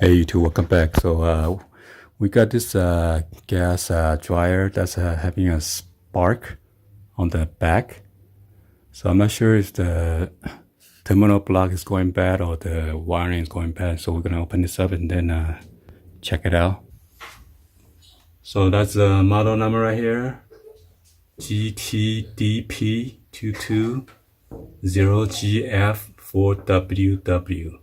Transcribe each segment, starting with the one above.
Hey YouTube, welcome back. So we got this gas dryer that's having a spark on the back. So I'm not sure if the terminal block is going bad or the wiring is going bad. So we're gonna open this up and then check it out. So that's the model number right here, GTDP220GF4WW.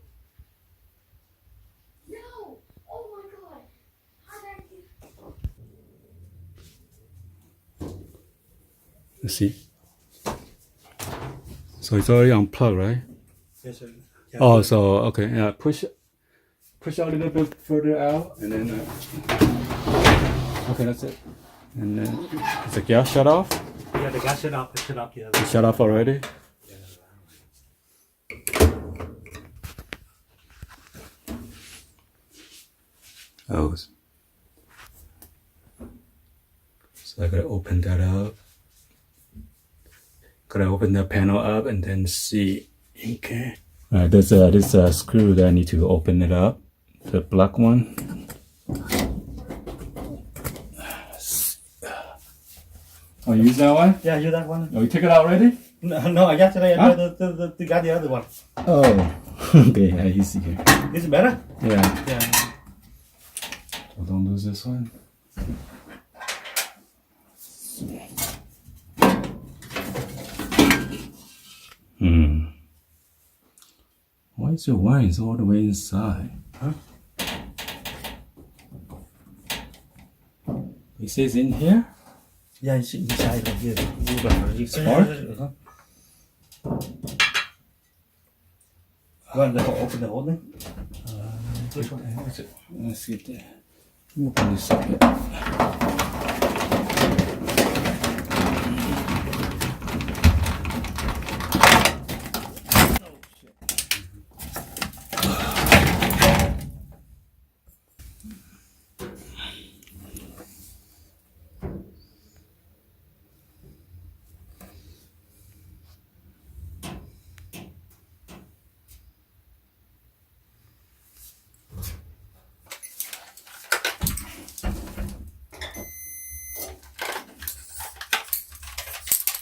Let's see. So it's already unplugged, right? Yes, sir. Yeah. Oh, so okay, yeah. Push a little bit further out, and then okay, that's it. And then is the gas shut off? Yeah, the gas shut off. It shut off. Yeah. It shut off already. Oh, so I gotta open that up. Gotta open the panel up and then see. Okay. All right, there's this screw that I need to open it up. The black one. Oh, you use that one? Yeah, use that one. Oh, you took it out already? No, I got today. Huh? I got the other one. Oh, okay. Yeah, you see here. Is it better? Yeah. Yeah. So don't lose this one. Why is your wine all the way inside? Huh? It says in here? Yeah, it's inside of here. Spark? Want to open the whole thing? Which one? Let's see there. Open this up here.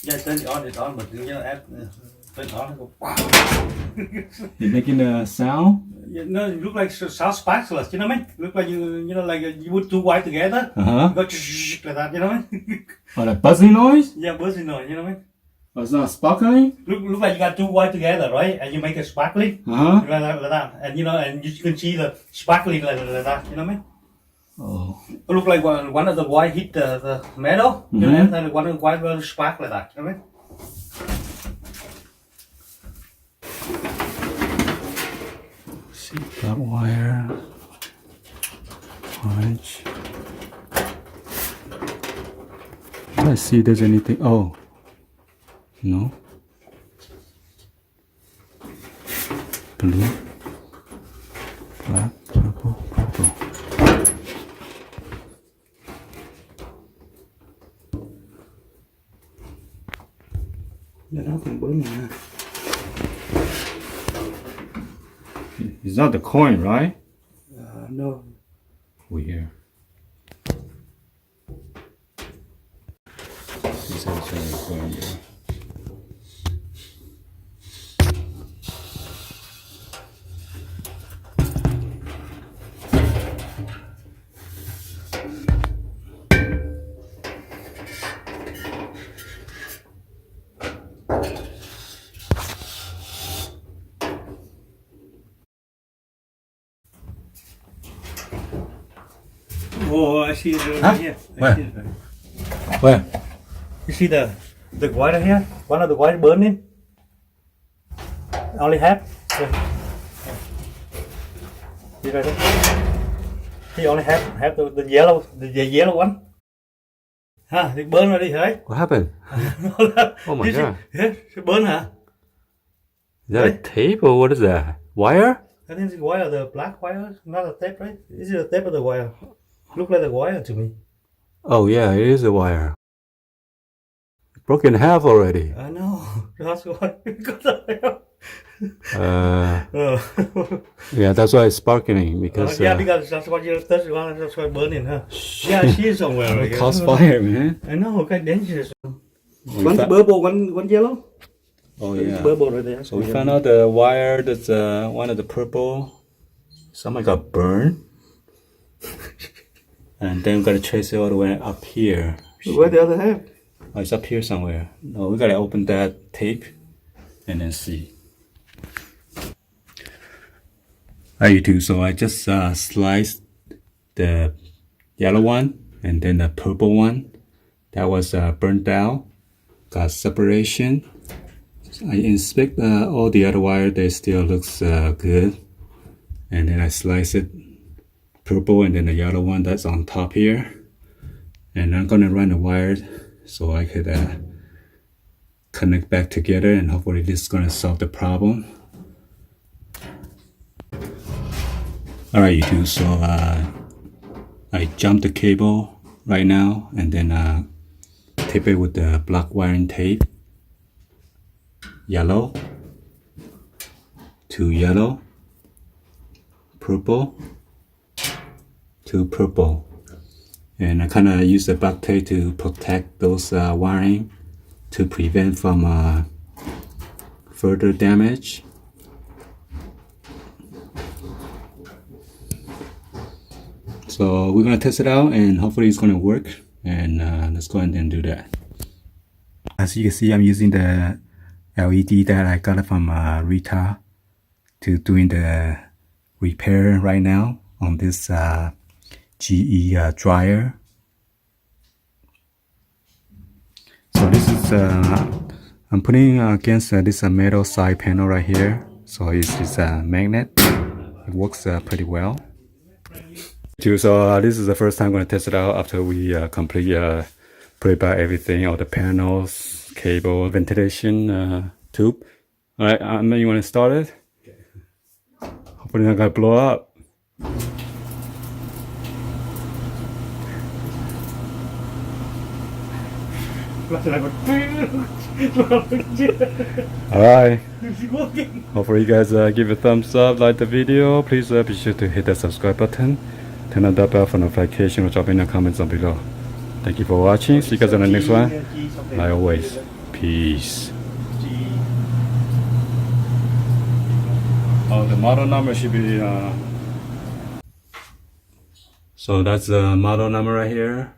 Yeah, turn it on, but you know, turn it on. Go, wow. You're making a sound? Yeah, no, it look like sound sparkless. You know what I mean? Look like you know, like you put two wires together. Uh-huh. Go like that. You know what I mean? Oh, that buzzing noise? Yeah, buzzing noise. You know what I mean? Oh, it's not sparkling? Look like you got two wires together, right? And you make it sparkling. Uh-huh. Like that. And you know, and you can see the sparkling like that. You know what I mean? Oh. It look like one of the wire hit the metal, you know, and one of the wire will spark like that. You know what I mean? See, black wire. Orange. Let's see if there's anything. Oh. No. Blue. Black. Purple. Purple. It's not the coin, right? No. Weird. This actually the coin, yeah. Oh, I see it right Huh? here. Where? I see it. Where? You see the wire here? One of the wire burning. Only half. Yeah. See right there? He only have the yellow one. Huh? It burn already, right? What happened? Oh my God. Yeah, it burn, huh? Is that a tape or what is that? Wire? I think it's wire, the black wire, not a tape, right? Is it a tape or the wire? Look like the wire to me. Oh yeah, it is a wire. broken in half already. I know. That's why. Yeah, that's why it's sparkling because Yeah, because that's why that's why burning, huh? Yeah, I see it somewhere. it causes fire, man. I know, okay, dangerous. We One fa- purple, one yellow. oh yeah. Purple right there. So we found out the wire that's one of the purple. Somebody got burned. And then we gotta trace it all the way up here. Where the other half? Oh, it's up here somewhere. No, we gotta open that tape and then see. Alright, you two. So I just sliced the yellow one and then the purple one. That was burnt out. Got separation. I inspect all the other wire. They still looks good. And then I slice it purple and then the yellow one that's on top here. And I'm gonna run the wire so I could connect back together, and hopefully this is gonna solve the problem. Alright, you two, so I jump the cable right now and then tape it with the black wiring tape. Yellow to yellow, purple to purple. And I kind of use the black tape to protect those wiring to prevent from further damage. So we're gonna test it out and hopefully it's gonna work. And let's go ahead and do that. As you can see, I'm using the LED that I got from Rita to doing the repair right now on this GE dryer. So this is I'm putting against this metal side panel right here. So it's a magnet. It works pretty well. So this is the first time I'm going to test it out after we complete put back everything, all the panels, cable, ventilation tube. All right, you want to start it? Hopefully not going to blow up. Alright, hopefully you guys give a thumbs up, like the video. Please be sure to hit that subscribe button, turn on that bell for notification, or drop in the comments down below. Thank you for watching. See you guys on the next one. Like always, peace. Oh, the model number should be so that's the model number right here.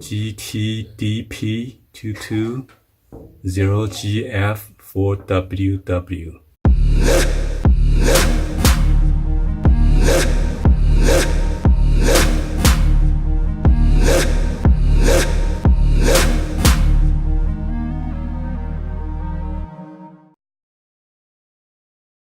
GTDP220GF4WW.